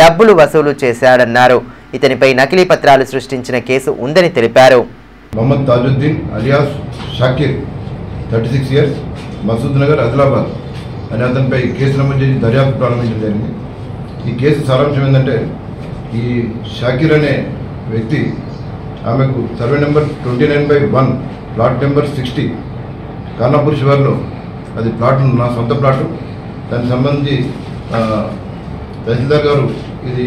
A: డబ్బులు వసూలు చేశాడన్నారు. ఇతనిపై నకిలీ పత్రాలు సృష్టించిన కేసు ఉందని తెలిపారు.
T: మొహమ్మద్ తాజుద్దీన్ అలియాస్ షాకీర్ 36 ఇయర్స్, మసూద్ నగర్, ఆదిలాబాద్ అనే అతనిపై కేసు నమోదు చేసి దర్యాప్తు ప్రారంభించడం జరిగింది. ఈ కేసు సారాంశం ఏంటంటే, ఈ షాకీర్ అనే వ్యక్తి ఆమెకు survey number 29/1 plot number 60 Khanapur శివార్లో, అది ప్లాట్ నా సొంత ప్లాటు, దానికి సంబంధించి తహసీల్దార్ గారు ఇది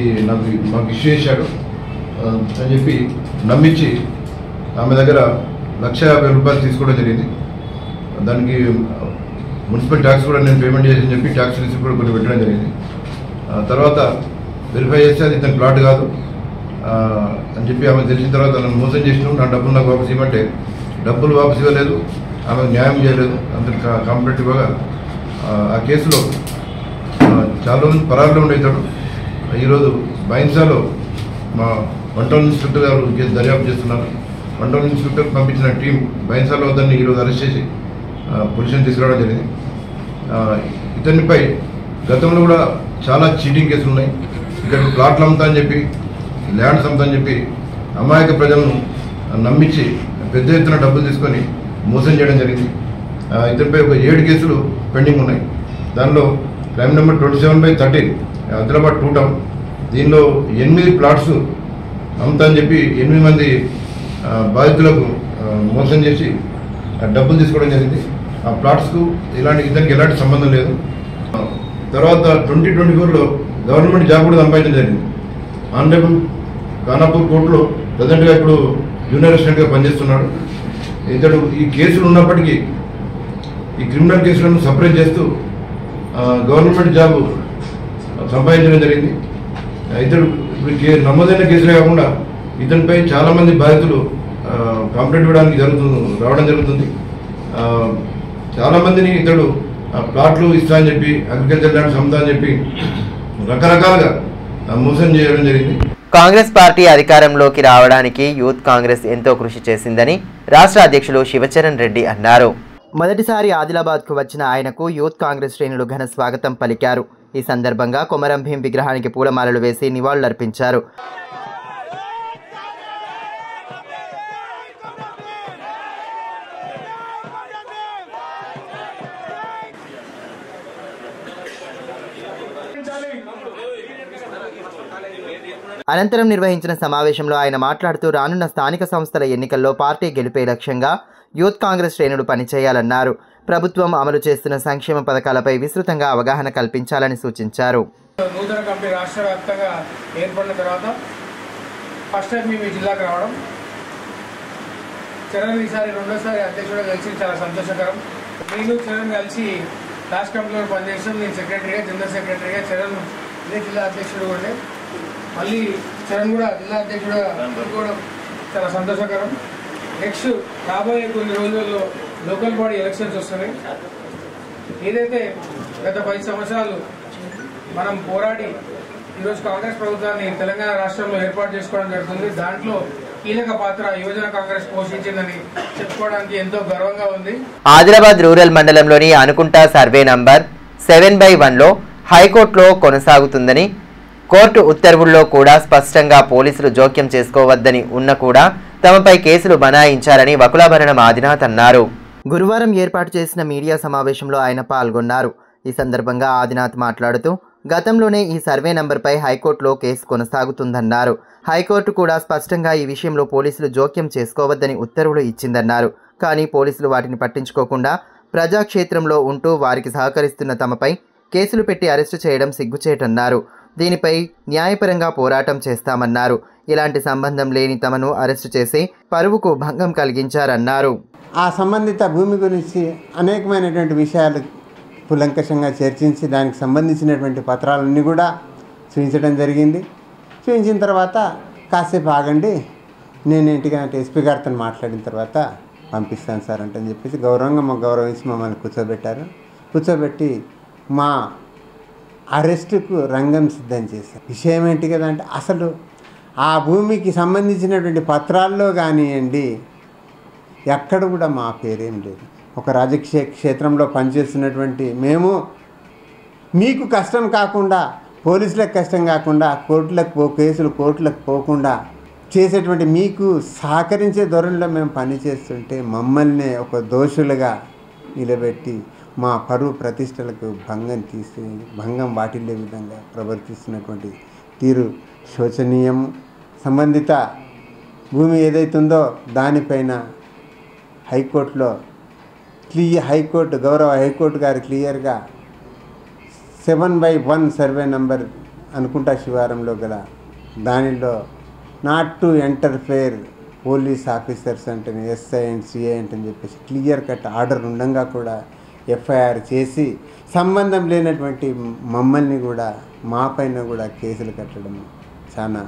T: మాకు ఇష్యూ చేశాడు అని చెప్పి నమ్మించి ఆమె దగ్గర 1,50,000 రూపాయలు తీసుకోవడం జరిగింది. దానికి మున్సిపల్ ట్యాక్స్ కూడా నేను పేమెంట్ చేసి చెప్పి ట్యాక్స్ రిసిప్ట్ కూడా కొన్ని పెట్టడం జరిగింది. తర్వాత వెరిఫై చేస్తే అది ఇతని ప్లాట్ కాదు అని చెప్పి ఆమె తెలిసిన తర్వాత నన్ను మోసం చేసినాం, నా డబ్బులు నాకు వాపసు ఇవ్వమంటే డబ్బులు వాపసు ఇవ్వలేదు, ఆమె న్యాయం చేయలేదు. అంత కాంపిటేటివ్గా ఆ కేసులో చాలా మంది పరారులో ఉండేతాడు. ఈరోజు బైన్సాలో మా 1 టౌన్ ఇన్స్పెక్టర్ గారు కేసు దర్యాప్తు చేస్తున్నారు. 1 టౌన్ ఇన్స్పెక్టర్ పంపించిన టీం బైన్సాలో అతన్ని ఈరోజు అరెస్ట్ చేసి పొజిషన్ తీసుకురావడం జరిగింది. ఇతనిపై గతంలో కూడా చాలా చీటింగ్ కేసులు ఉన్నాయి. ఇక్కడ ప్లాట్లు అమ్ముతా అని చెప్పి, ల్యాండ్స్ అమ్ముతా అని చెప్పి అమాయక ప్రజలను నమ్మించి పెద్ద ఎత్తున డబ్బులు తీసుకొని మోసం చేయడం జరిగింది. ఇతనిపై ఒక 7 కేసులు పెండింగ్ ఉన్నాయి. దానిలో క్రైమ్ నెంబర్ 27/13 ఆదిలాబాద్ 2 టౌన్. దీనిలో 8 ప్లాట్స్ అమ్ముతా అని చెప్పి 8 మంది బాధితులకు మోసం చేసి డబ్బులు తీసుకోవడం జరిగింది. ఆ ప్లాట్స్కు ఇతనికి ఎలాంటి సంబంధం లేదు. తర్వాత 2024లో గవర్నమెంట్ జాబ్ కూడా సంపాదించడం జరిగింది. ఆనరబుల్ ఖానాపూర్ కోర్టులో ప్రజెంట్గా ఇప్పుడు జూనియర్ అసిస్టెంట్గా పనిచేస్తున్నాడు. ఇతడు ఈ కేసులు ఉన్నప్పటికీ ఈ క్రిమినల్ కేసులను సపరేట్ చేస్తూ గవర్నమెంట్ జాబ్ సంపాదించడం జరిగింది. ఇతడు ఇప్పుడు నమోదైన కేసులే కాకుండా ఇతనిపై చాలామంది బాధితులు కంప్లైంట్ ఇవ్వడానికి రావడం జరుగుతుంది. చాలామందిని ఇతడు ప్లాట్లు ఇస్తా అని చెప్పి, అగ్రికల్చర్ ల్యాండ్స్ అమ్ముతా అని చెప్పి రకరకాలుగా మోసం చేయడం జరిగింది.
A: కాంగ్రెస్ పార్టీ అధికారంలోకి రావడానికి యూత్ కాంగ్రెస్ ఎంతో కృషి చేసిందని రాష్ట్ర అధ్యక్షులు శివచరణ్ రెడ్డి అన్నారు. మొదటిసారి ఆదిలాబాద్కు వచ్చిన ఆయనకు యూత్ కాంగ్రెస్ శ్రేణులు ఘన స్వాగతం పలికారు. ఈ సందర్భంగా కొమరం భీం విగ్రహానికి పూలమాలలు వేసి నివాళులర్పించారు. అనంతరం నిర్వహించిన సమావేశంలో ఆయన మాట్లాడుతూ రానున్న స్థానిక సంస్థల ఎన్నికల్లో పార్టీ గెలిపే లక్ష్యంగా యూత్ కాంగ్రెస్ శ్రేణులు పనిచేయాలన్నారు. ప్రభుత్వం అమలు చేస్తున్న సంక్షేమ పథకాలపై విస్తృతంగా అవగాహన కల్పించాలని సూచించారు.
I: నూతన కమిటీ రాష్ట్ర వ్యాప్తంగా ఏర్పడిన తర్వాత ఫస్ట్ టైం మేము ఈ జిల్లాకు రావడం, చరణ్ ఈసారి రెండోసారి అధ్యక్షుడు కలిసి చాలా సంతోషకరం. నేను చరణ్ కలిసి లాస్ట్ కంపెనీలో పనిచేస్తాం. నేను సెక్రటరీగా, జనరల్ సెక్రటరీగా, చరణ్ ఇదే జిల్లా అధ్యక్షుడు ఉండే. మళ్ళీ చరణ్ కూడా జిల్లా అధ్యక్షుడు కూడా చాలా సంతోషకరం. నెక్స్ట్ రాబోయే కొన్ని రోజుల్లో లోకల్ బాడీ ఎలక్షన్స్ వస్తున్నాయి. ఏదైతే గత 10 సంవత్సరాలు మనం పోరాడి ఈరోజు కాంగ్రెస్ ప్రభుత్వాన్ని తెలంగాణ రాష్ట్రంలో ఏర్పాటు చేసుకోవడం జరుగుతుంది. దాంట్లో కీలక పాత్ర యువజన కాంగ్రెస్ పోషించిందని చెప్పుకోవడానికి ఎంతో గర్వంగా ఉంది.
A: ఆదిలాబాద్ రూరల్ మండలంలోని అనుకుంట సర్వే నంబర్ 7/1లో హైకోర్టులో కొనసాగుతుందని, కోర్టు ఉత్తర్వుల్లో కూడా స్పష్టంగా పోలీసులు జోక్యం చేసుకోవద్దని ఉన్న కూడా తమపై కేసులు బనాయించారని వకులాభరణం ఆదినాథ్ అన్నారు. గురువారం ఏర్పాటు చేసిన మీడియా సమావేశంలో ఆయన పాల్గొన్నారు. ఈ సందర్భంగా ఆదినాథ్ మాట్లాడుతూ గతంలోనే ఈ సర్వే నంబర్పై హైకోర్టులో కేసు కొనసాగుతుందన్నారు. హైకోర్టు కూడా స్పష్టంగా ఈ విషయంలో పోలీసులు జోక్యం చేసుకోవద్దని ఉత్తర్వులు ఇచ్చిందన్నారు. కానీ పోలీసులు వాటిని పట్టించుకోకుండా ప్రజాక్షేత్రంలో ఉంటూ వారికి సహకరిస్తున్న తమపై కేసులు పెట్టి అరెస్టు చేయడం సిగ్గుచేటన్నారు. దీనిపై న్యాయపరంగా పోరాటం చేస్తామన్నారు. ఇలాంటి సంబంధం లేని తమను అరెస్టు చేసి పరువుకు భంగం కలిగించారన్నారు.
E: ఆ సంబంధిత భూమి గురించి అనేకమైనటువంటి విషయాలు కులంకషంగా చర్చించి దానికి సంబంధించినటువంటి పత్రాలన్నీ కూడా చూపించడం జరిగింది. చూపించిన తర్వాత కాసేపు ఆగండి, నేను ఇంటికి ఎస్పీ గారితో మాట్లాడిన తర్వాత పంపిస్తాను సార్ అంటే అని చెప్పేసి గౌరవంగా గౌరవించి మమ్మల్ని కూర్చోబెట్టారు. కూర్చోబెట్టి మా అరెస్టుకు రంగం సిద్ధం చేశారు. విషయం ఏంటి కదా అంటే అసలు ఆ భూమికి సంబంధించినటువంటి పత్రాల్లో కానివ్వండి ఎక్కడ కూడా మా పేరేం లేదు. ఒక రాజకీయ క్షేత్రంలో పనిచేస్తున్నటువంటి మేము మీకు కష్టం కాకుండా, పోలీసులకు కష్టం కాకుండా, కేసులు కోర్టులకు పోకుండా చేసేటువంటి మీకు సహకరించే ధోరణిలో మేము పనిచేస్తుంటే మమ్మల్ని ఒక దోషులుగా నిలబెట్టి మా పరువు ప్రతిష్టలకు భంగం వాటిల్లే విధంగా ప్రవర్తిస్తున్నటువంటి తీరు శోచనీయం. సంబంధిత భూమి ఏదైతుందో దానిపైన హైకోర్టులో గౌరవ హైకోర్టు గారు క్లియర్గా 7/1 సర్వే నంబర్ అనుకుంటా శివారంలో గల దానిలో not to interfere police officers అంటే ఎస్ఐ అండ్ సిఐ అంటే చెప్పేసి క్లియర్ కట్ ఆర్డర్ ఉండగా కూడా ఎఫ్ఐఆర్ చేసి సంబంధం లేనటువంటి మమ్మల్ని కూడా మా పైన కూడా కేసులు కట్టడం చాలా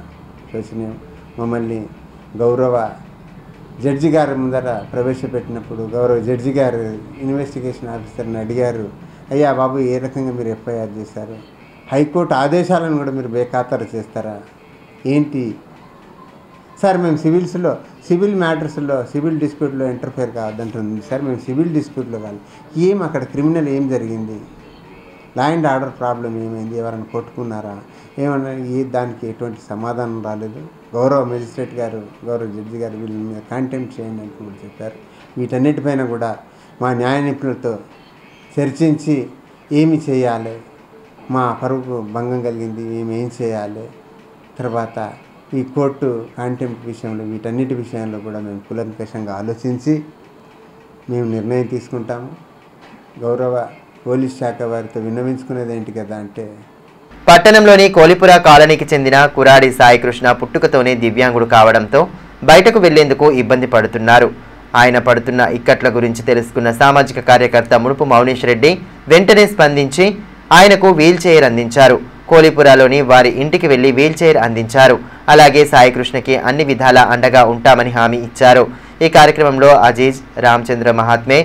E: శోచనీయం. మమ్మల్ని గౌరవ జడ్జి గారి ముందర ప్రవేశపెట్టినప్పుడు గౌరవ జడ్జి గారు ఇన్వెస్టిగేషన్ ఆఫీసర్ని అడిగారు, అయ్యా బాబు ఏ రకంగా మీరు ఎఫ్ఐఆర్ చేశారు, హైకోర్టు ఆదేశాలను కూడా మీరు బేఖాతరు చేస్తారా ఏంటి సార్? మేము సివిల్ మ్యాటర్స్లో సివిల్ డిస్ప్యూట్లో ఇంటర్ఫేర్ కావద్దంటుంది సార్. మేము సివిల్ డిస్ప్యూట్లో కాదు, అక్కడ క్రిమినల్ ఏం జరిగింది, లా అండ్ ఆర్డర్ ప్రాబ్లం ఏమైంది, ఎవరైనా కొట్టుకున్నారా, ఏమన్నా దానికి ఎటువంటి సమాధానం రాలేదు. గౌరవ మెజిస్ట్రేట్ గారు, గౌరవ జడ్జి గారు వీళ్ళ మీద కాంటెంప్ట్ చేయండి అని కూడా చెప్పారు. వీటన్నిటిపైన కూడా మా న్యాయ నిపుణులతో చర్చించి ఏమి చేయాలి, మా పరువుకు భంగం కలిగింది, ఏం చేయాలి, తర్వాత ఈ కోర్టు కాంటెంప్ట్ విషయంలో వీటన్నిటి విషయంలో కూడా మేము కూలంకషంగా ఆలోచించి మేము నిర్ణయం తీసుకుంటాము. గౌరవ పోలీస్ శాఖ వారితో విన్నవించుకునేది ఏంటి కదా అంటే,
A: పట్టణంలోని కోలిపుర కాలనీకి చెందిన కురాడి సాయికృష్ణ పుట్టుకతోనే దివ్యాంగుడు కావడంతో బయటకు వెళ్లేందుకు ఇబ్బంది పడుతున్నారు. ఆయన పడుతున్న ఇక్కట్ల గురించి తెలుసుకున్న సామాజిక కార్యకర్త ముడుపు మౌనేష్ రెడ్డి వెంటనే స్పందించి ఆయనకు వీల్ చైర్ అందించారు. కోలిపురలోని వారి ఇంటికి వెళ్లి వీల్ చైర్ అందించారు. అలాగే సాయికృష్ణకి అన్ని విధాలా అండగా ఉంటామని హామీ ఇచ్చారు. ఈ కార్యక్రమంలో అజీజ్, రామచంద్ర మహాత్మే,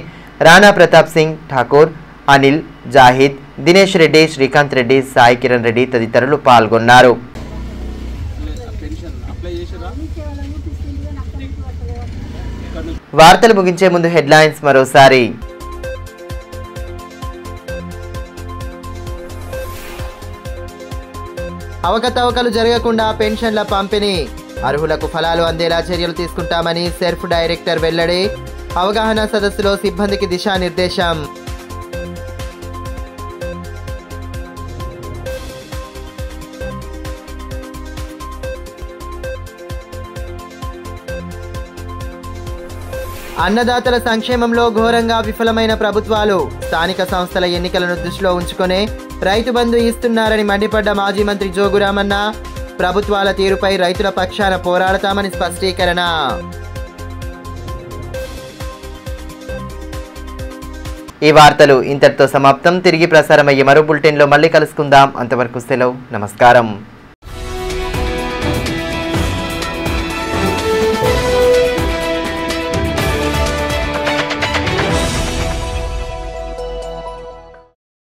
A: రాణా ప్రతాప్ సింగ్ ఠాకూర్, అనిల్, జాహిద్, దినేష్ రెడ్డి, శ్రీకాంత్ రెడ్డి, సాయి కిరణ్ రెడ్డి తదితరులు పాల్గొన్నారు. వార్తలు ముగించే ముందు హెడ్లైన్స్ మరోసారి. అవకతవకలు జరగకుండా పెన్షన్ల పంపిణీ, అర్హులకు ఫలాలు అందేలా చర్యలు తీసుకుంటామని సెర్ఫ్ డైరెక్టర్ వెల్లడి. అవగాహన సదస్సులో సిబ్బందికి దిశానిర్దేశం. అన్నదాతల సంక్షేమంలో ఘోరంగా విఫలమైన ప్రభుత్వాలు, స్థానిక సంస్థల ఎన్నికలను దృష్టిలో ఉంచుకునే రైతు బంధు ఇస్తున్నారని మండిపడ్డ మాజీ మంత్రి జోగురామన్న. ప్రభుత్వాల తీరుపై రైతుల పక్షాన పోరాడతామని స్పష్టీకరణ. ఈ వార్తలు ఇంతటితో సమాప్తం. తిరిగి ప్రసారమయ్యే మరో బులెటిన్లో మళ్ళీ కలుసుకుందాం. అంతవరకు సెలవు. నమస్కారం.